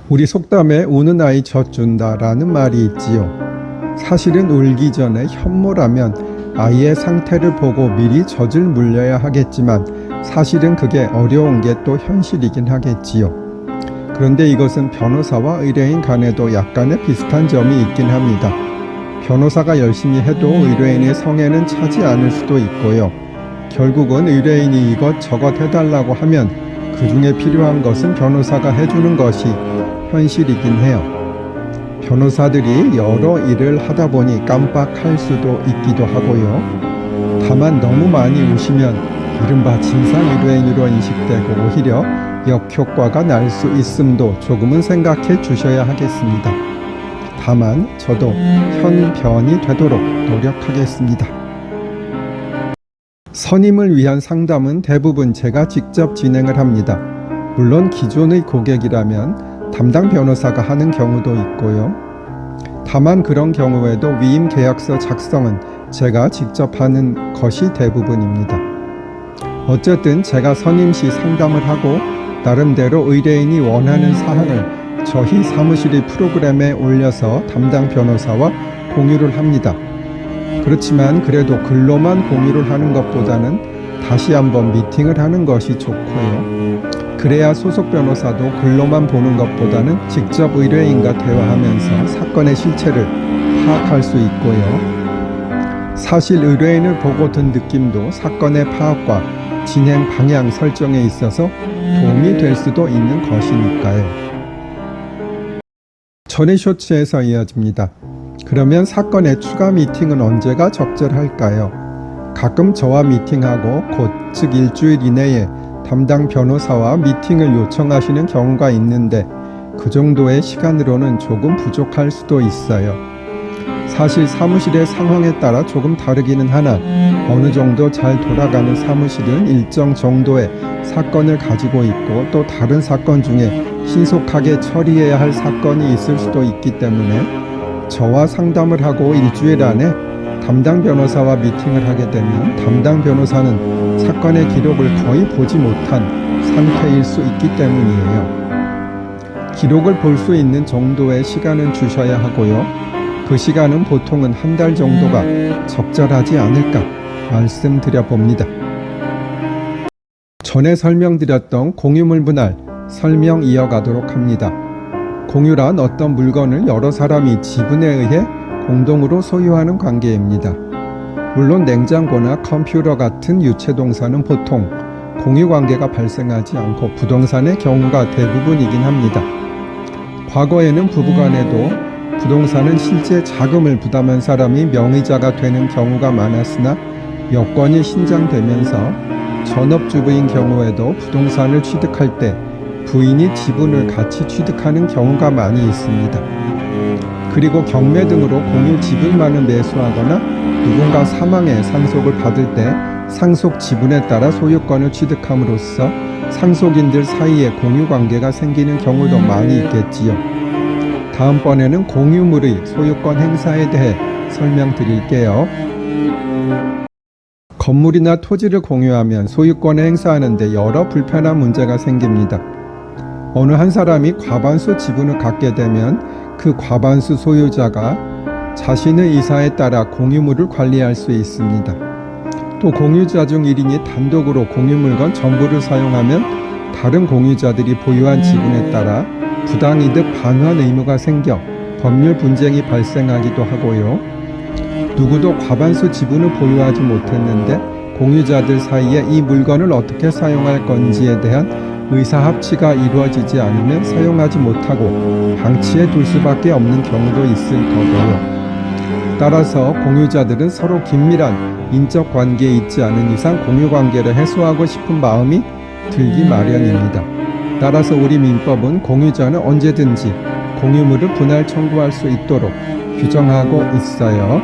우리 속담에 우는 아이 젖준다라는 말이 있지요. 사실은 울기 전에 현모라면 아이의 상태를 보고 미리 젖을 물려야 하겠지만 사실은 그게 어려운 게 또 현실이긴 하겠지요. 그런데 이것은 변호사와 의뢰인 간에도 약간의 비슷한 점이 있긴 합니다. 변호사가 열심히 해도 의뢰인의 성에는 차지 않을 수도 있고요. 결국은 의뢰인이 이것저것 해달라고 하면 그 중에 필요한 것은 변호사가 해주는 것이 현실이긴 해요. 변호사들이 여러 일을 하다 보니 깜빡할 수도 있기도 하고요. 다만 너무 많이 우시면 이른바 진상의뢰인으로 인식되고 오히려 역효과가 날 수 있음도 조금은 생각해 주셔야 하겠습니다. 다만 저도 현변이 되도록 노력하겠습니다. 선임을 위한 상담은 대부분 제가 직접 진행을 합니다. 물론 기존의 고객이라면 담당 변호사가 하는 경우도 있고요. 다만 그런 경우에도 위임 계약서 작성은 제가 직접 하는 것이 대부분입니다. 어쨌든 제가 선임 시 상담을 하고 나름대로 의뢰인이 원하는 사항을 저희 사무실의 프로그램에 올려서 담당 변호사와 공유를 합니다. 그렇지만 그래도 글로만 공유를 하는 것보다는 다시 한번 미팅을 하는 것이 좋고요. 그래야 소속 변호사도 글로만 보는 것보다는 직접 의뢰인과 대화하면서 사건의 실체를 파악할 수 있고요. 사실 의뢰인을 보고 든 느낌도 사건의 파악과 진행 방향 설정에 있어서 도움이 될 수도 있는 것이니까요. 전의 쇼츠에서 이어집니다. 그러면 사건의 추가 미팅은 언제가 적절할까요? 가끔 저와 미팅하고 곧 즉 일주일 이내에 담당 변호사와 미팅을 요청하시는 경우가 있는데 그 정도의 시간으로는 조금 부족할 수도 있어요. 사실 사무실의 상황에 따라 조금 다르기는 하나 어느 정도 잘 돌아가는 사무실은 일정 정도의 사건을 가지고 있고 또 다른 사건 중에 신속하게 처리해야 할 사건이 있을 수도 있기 때문에 저와 상담을 하고 일주일 안에 담당 변호사와 미팅을 하게 되면 담당 변호사는 사건의 기록을 거의 보지 못한 상태일 수 있기 때문이에요. 기록을 볼 수 있는 정도의 시간은 주셔야 하고요. 그 시간은 보통은 한 달 정도가 적절하지 않을까 말씀드려 봅니다. 전에 설명드렸던 공유물 분할 설명 이어가도록 합니다. 공유란 어떤 물건을 여러 사람이 지분에 의해 공동으로 소유하는 관계입니다. 물론 냉장고나 컴퓨터 같은 유체동사는 보통 공유 관계가 발생하지 않고 부동산의 경우가 대부분이긴 합니다. 과거에는 부부간에도 부동산은 실제 자금을 부담한 사람이 명의자가 되는 경우가 많았으나 여건이 신장되면서 전업주부인 경우에도 부동산을 취득할 때 부인이 지분을 같이 취득하는 경우가 많이 있습니다. 그리고 경매 등으로 공유 지분만을 매수하거나 누군가 사망해 상속을 받을 때 상속 지분에 따라 소유권을 취득함으로써 상속인들 사이에 공유 관계가 생기는 경우도 많이 있겠지요. 다음번에는 공유물의 소유권 행사에 대해 설명드릴게요. 건물이나 토지를 공유하면 소유권을 행사하는데 여러 불편한 문제가 생깁니다. 어느 한 사람이 과반수 지분을 갖게 되면 그 과반수 소유자가 자신의 의사에 따라 공유물을 관리할 수 있습니다. 또 공유자 중 1인이 단독으로 공유물건 전부를 사용하면 다른 공유자들이 보유한 지분에 따라 부당이득 반환 의무가 생겨 법률 분쟁이 발생하기도 하고요. 누구도 과반수 지분을 보유하지 못했는데 공유자들 사이에 이 물건을 어떻게 사용할 건지에 대한 의사합치가 이루어지지 않으면 사용하지 못하고 방치해 둘 수밖에 없는 경우도 있을 거고요. 따라서 공유자들은 서로 긴밀한 인적 관계에 있지 않은 이상 공유관계를 해소하고 싶은 마음이 들기 마련입니다. 따라서 우리 민법은 공유자는 언제든지 공유물을 분할 청구할 수 있도록 규정하고 있어요.